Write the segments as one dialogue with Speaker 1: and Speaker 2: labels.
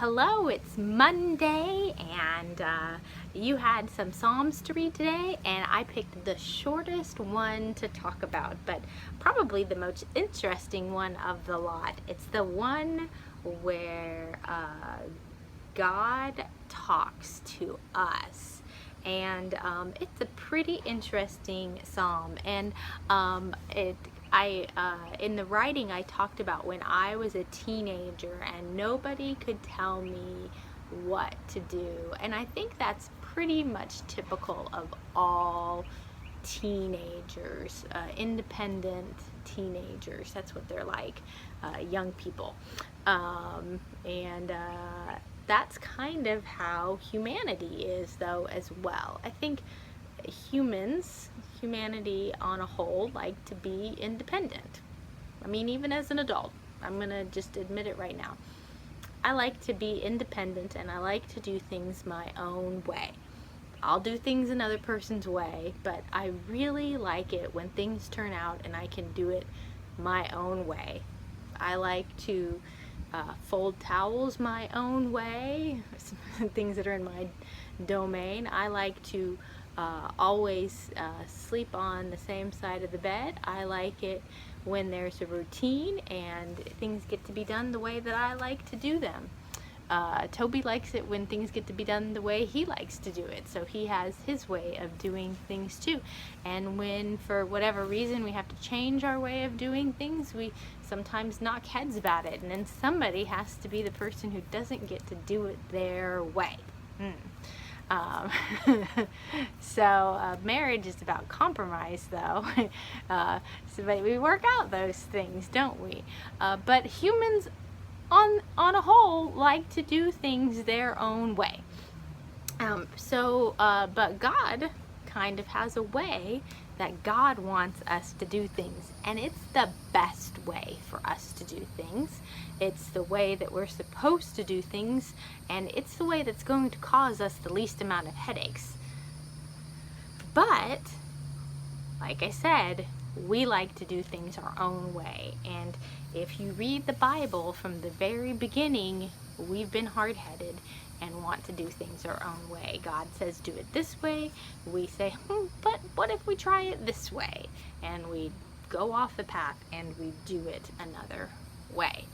Speaker 1: Hello, it's Monday, and you had some Psalms to read today, and I picked the shortest one to talk about, but probably the most interesting one of the lot. It's the one where God talks to us. And it's a pretty interesting psalm, and in the writing I talked about when I was a teenager and nobody could tell me what to do, and I think that's pretty much typical of all teenagers, independent teenagers. That's what they're like, young people, and that's kind of how humanity is, though, as well. I think humanity on a whole, like to be independent. I mean, even as an adult, I'm gonna just admit it right now. I like to be independent, and I like to do things my own way. I'll do things another person's way, but I really like it when things turn out and I can do it my own way. I like to fold towels my own way, things that are in my domain. I like to always sleep on the same side of the bed. I like it when there's a routine and things get to be done the way that I like to do them. Toby likes it when things get to be done the way he likes to do it, so he has his way of doing things too. And when, for whatever reason, we have to change our way of doing things, we sometimes knock heads about it, and then somebody has to be the person who doesn't get to do it their way. Um, marriage is about compromise, though. But we work out those things, don't we? But humans on a whole like to do things their own way. But God kind of has a way that God wants us to do things, and it's the best way for us to do things. It's the way that we're supposed to do things, and it's the way that's going to cause us the least amount of headaches. But like I said, we like to do things our own way, and if you read the Bible from the very beginning, we've been hard-headed and want to do things our own way. God says do it this way. We say, but what if we try it this way? And we go off the path and we do it another way.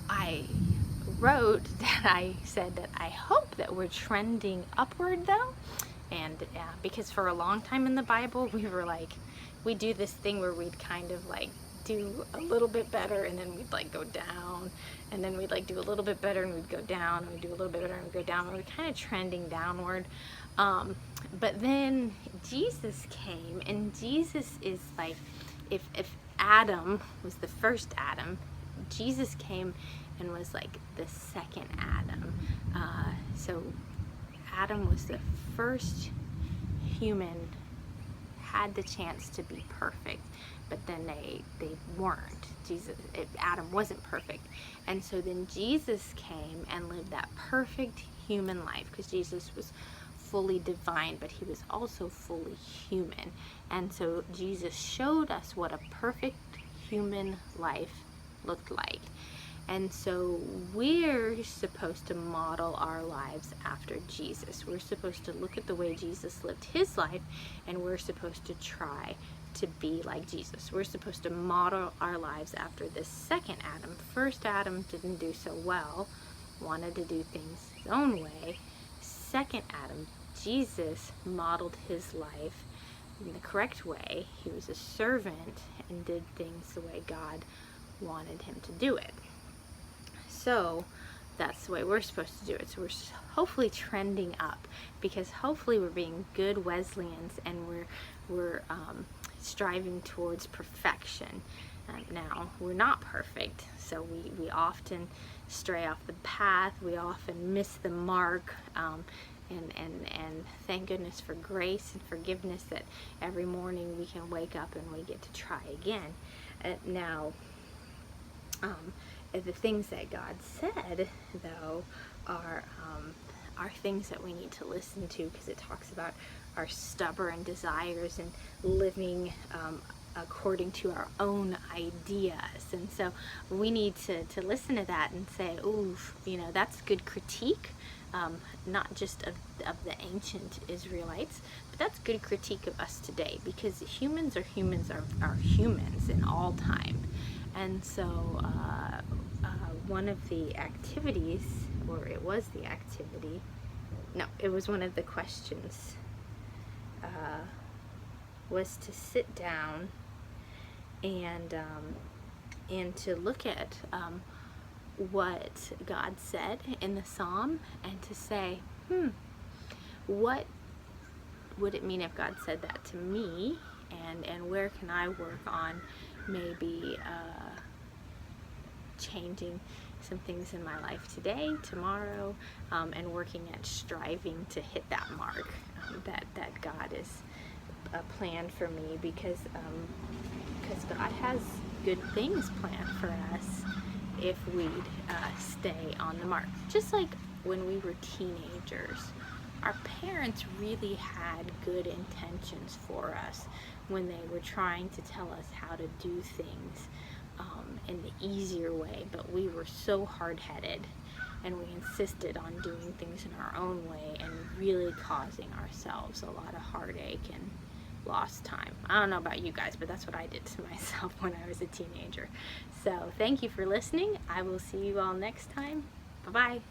Speaker 1: I wrote that I said that I hope that we're trending upward, though. And because for a long time in the Bible, we do this thing where we'd kind of like do a little bit better, and then we'd like go down, and then we'd like do a little bit better and we'd go down, and we'd do a little bit better and we'd go down, and we're kind of trending downward. But then Jesus came, and Jesus is like, if Adam was the first Adam, Jesus came and was like the second Adam. So Adam was the first human, had the chance to be perfect, but then they weren't. Adam wasn't perfect, and so then Jesus came and lived that perfect human life, because Jesus was fully divine, but he was also fully human. And so Jesus showed us what a perfect human life looked like. And so we're supposed to model our lives after Jesus. We're supposed to look at the way Jesus lived his life, and we're supposed to try to be like Jesus. We're supposed to model our lives after this second Adam. First Adam didn't do so well, wanted to do things his own way. Second Adam, Jesus, modeled his life in the correct way. He was a servant and did things the way God wanted him to do it. So that's the way we're supposed to do it. So we're hopefully trending up, because hopefully we're being good Wesleyans, and we're striving towards perfection. Now, we're not perfect, so we often stray off the path. We often miss the mark, and thank goodness for grace and forgiveness that every morning we can wake up and we get to try again. The things that God said, though, are things that we need to listen to, because it talks about our stubborn desires and living according to our own ideas. And so we need to listen to that and say, ooh, that's good critique, not just of the ancient Israelites, but that's good critique of us today, because humans are humans in all time. And so one of the activities, or it was the activity, no, it was one of the questions, was to sit down and to look at what God said in the Psalm, and to say, what would it mean if God said that to me, and where can I work on maybe changing some things in my life today, tomorrow, and working at striving to hit that mark that God is planned for me, because God has good things planned for us if we'd stay on the mark. Just like when we were teenagers, our parents really had good intentions for us when they were trying to tell us how to do things in the easier way, but we were so hard-headed and we insisted on doing things in our own way, and really causing ourselves a lot of heartache and lost time. I don't know about you guys, but that's what I did to myself when I was a teenager. So thank you for listening. I will see you all next time. Bye-bye.